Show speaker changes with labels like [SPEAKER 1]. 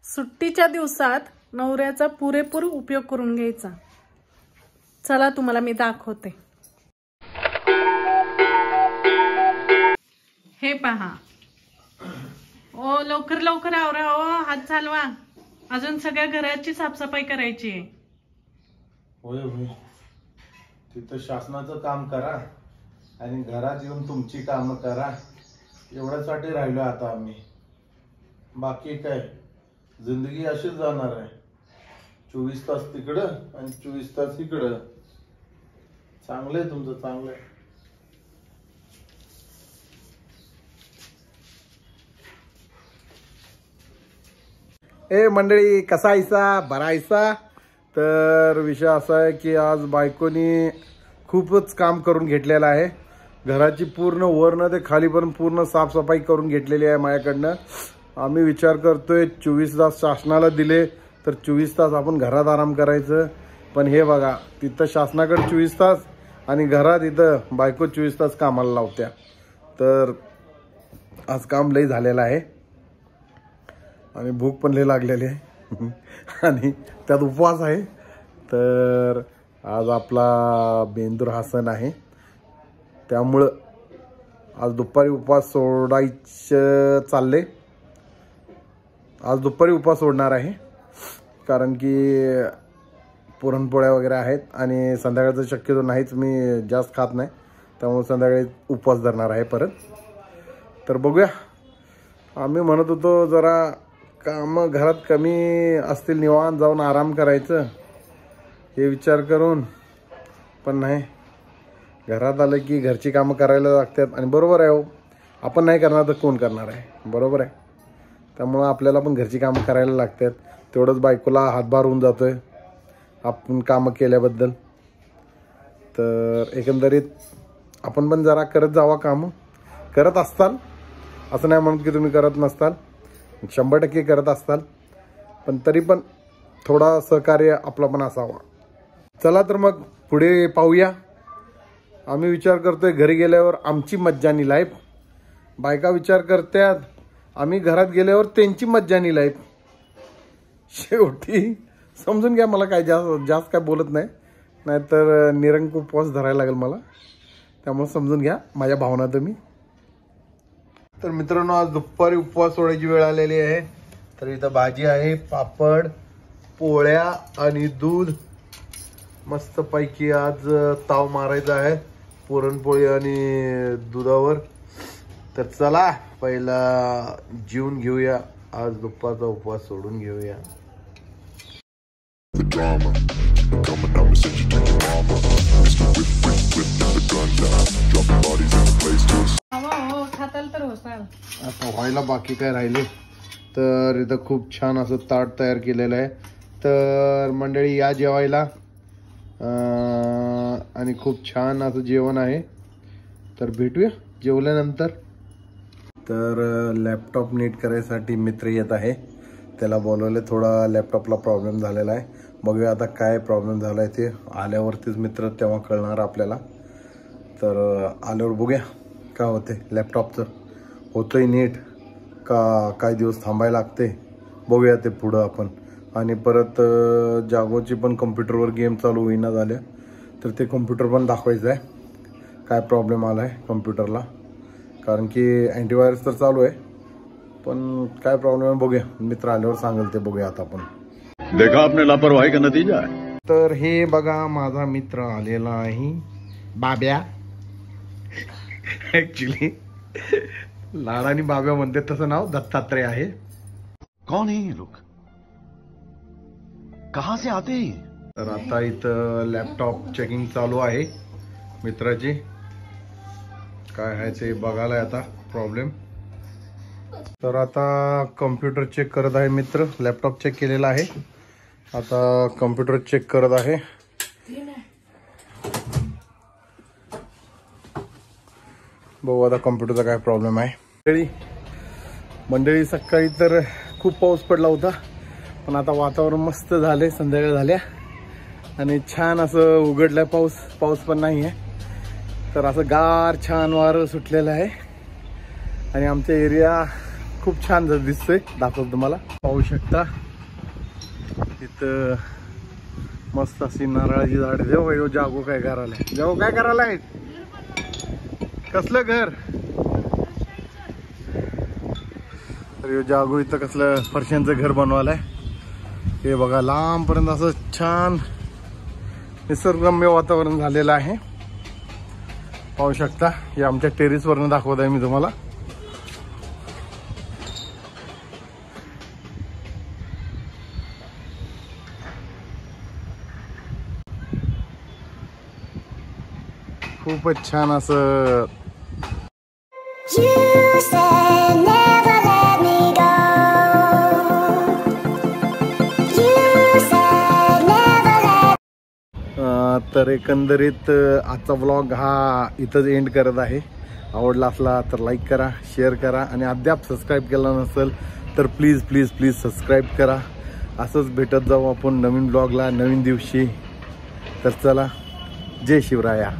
[SPEAKER 1] सुट्टीच्या दिवसात नवऱ्याचा पुरेपूर उपयोग करून घ्यायचा। चला तुम्हाला मी दाखवते। हे पहा, ओ लवकर लवकर आवरा, ओ हात चालवा, अजून सगळ्या घराची साफसफाई करायची आहे।
[SPEAKER 2] होय होय, तिथं शासनाचं काम करा आणि घरात येऊन तुमची कामं करा, एवढ्यासाठी राहिलो आता आम्ही। बाकी काय, जिंदगी अशीच जाणार आहे, 24 तास तिकडं आणि 24 तास इकडं। चांगलंय तुमचं, चांगलंय। ए मंडळी, कसा आयसा, बरा आयसा? तर विषय असा आहे की आज बायकोनी खूपच काम करून घेतलेलं आहे। घराची पूर्ण वरनं ते खालीपर्यंत पूर्ण साफसफाई करून घेतलेली आहे माझ्याकडनं। आम्ही विचार करतोय 24 तास शासनाला दिले तर 24 तास आपण घरात आराम करायचं, पण हे बघा, तिथं शासनाकडे 24 तास आणि घरात इथं बायको 24 तास कामाला लावत्या। तर आज काम लई झालेलं आहे आणि भूक पण लई लागलेली आहे आणि त्यात उपवास आहे। तर आज आपला बेंदूर हा सण आहे, त्यामुळं आज दुपारी उपवास सोडायचं चालले। आज दुपारी उपवास सोडणार आहे, कारण की पुरणपोळ्या वगैरे आहेत आणि संध्याकाळचं शक्यतो नाहीच, मी जास्त खात नाही, त्यामुळे संध्याकाळी उपवास धरणार आहे परत। तर बघूया, आम्ही म्हणत होतो जरा कामं घरात कमी असतील, निवांत जाऊन आराम करायचं हे विचार करून, पण नाही, घरात आलं की घरची कामं करायला लागतात आणि बरोबर आहे हो, आपण नाही करणार तर कोण करणार आहे, बरोबर आहे। त्यामुळं आपल्याला पण घरची कामं करायला लागतात, तेवढंच बायकोला हातभार होऊन जातोय आपण कामं केल्याबद्दल। तर एकंदरीत आपण पण जरा करत जावा, कामं करत असताल, असं नाही म्हणत की तुम्ही करत नसताल, 100% करत असताल, पण तरी पण थोडा सहकार्य आपला पण असावा। चला तर मग पुढे पाहूया। आम्ही विचार करतोय घरी गेल्यावर आमची मज्जानी लाईफ, बायका विचार करतात आम्ही घरात गेल्यावर त्यांची मज्जानी लाईफ। शेवटी समजून घ्या, मला काय जास्त काय बोलत नाही, नाहीतर निरंकुश उपवास धरायला लागेल मला, त्यामुळे समजून घ्या माझ्या भावना तुम्ही। तर मित्रांनो, आज दुपारी उपवास सोडायची वेळ आलेली आहे। तर इथं भाजी आहे, पापड, पोळ्या आणि दूध। मस्त पैकी आज ताव मारायचा आहे पुरणपोळी आणि दुधावर। तर चला पहिला जेवून घेऊया, आज दुपारचा उपवास सोडून घेऊया। आता व्हायला बाकी काय राहिले, तर इथं खूप छान असं ताट तयार केलेलं आहे। तर मंडळी या जेवायला, आणि खूप छान असं जेवण आहे, तर भेटूया जेवल्यानंतर। तर लॅपटॉप नीट करायसाठी मित्र येत आहे, त्याला बोलवले, थोडा लॅपटॉपला प्रॉब्लेम झालेला आहे, बघूया आता काय प्रॉब्लेम झाला आहे ते आल्यावरतीच मित्र तेव्हा कळणार आपल्याला। तर आल्यावर बघूया काय होते, लॅपटॉपचं होतंय नीट का काय दिवस थांबायला लागते, बघूया ते पुढं आपण। आणि परत जागोची पण कम्प्युटरवर गेम चालू होईना झाल्या, तर ते कम्प्युटर पण दाखवायचं आहे काय प्रॉब्लेम आला आहे कम्प्युटरला, कारण की अँटीव्हायरस तर चालू आहे, पण काय प्रॉब्लेम आहे बघूया, मित्र आल्यावर सांगेल ते, बघूया आता आपण।
[SPEAKER 3] देखा आपने लापरवाही का नतीजा है।
[SPEAKER 2] तर हे बघा माझा मित्र आलेला आहे, बाब्या। ऍक्च्युली लाडानी बाब्या म्हणते, तसं नाव दत्तात्रय आहे।
[SPEAKER 3] कौन है ये लोग, कहां से आते हैं?
[SPEAKER 2] तर आता इथं लॅपटॉप चेकिंग चालू आहे मित्राची, काय आहे ते बघायला आता प्रॉब्लेम। तर आता कम्प्युटर चेक करत आहे मित्र, लॅपटॉप चेक केलेला आहे, आता कम्प्युटर चेक करत आहे। बघू आता कम्प्युटरचा काय प्रॉब्लेम आहे। मंडळी सकाळी तर खूप पाऊस पडला होता, पण आता वातावरण मस्त झाले, संध्याकाळ झाल्या आणि छान असं उघडलंय, पाऊस पण नाही आहे, तर असं गार छान वारं सुटलेलं आहे आणि आमचा एरिया खूप छान दिसतोय, दाखवतो तुम्हाला. पाहू शकता इथं मस्त अशी नारळाची झाड. जेव्हा जागो काय करायला, जेव्हा काय करायला आहे, कसलं घर. तर जागो इथं कसलं फरशांचं घर बनवायलाय. हे बघा लांबपर्यंत असं छान निसर्गरम्य वातावरण झालेलं आहे. पाहू शकता. हे आमच्या टेरेसवरनं दाखवत आहे मी तुम्हाला. खूपच छान असं. तर एकंदरीत आजचा व्लॉग हा इथंच एंड करत आहे. आवडला असला तर लाईक करा, शेअर करा आणि अद्याप सबस्क्राईब केला नसेल तर प्लीज प्लीज प्लीज सबस्क्राईब करा. असंच भेटत जाऊ आपण नवीन ब्लॉगला नवीन दिवशी. तर चला, जय शिवराया.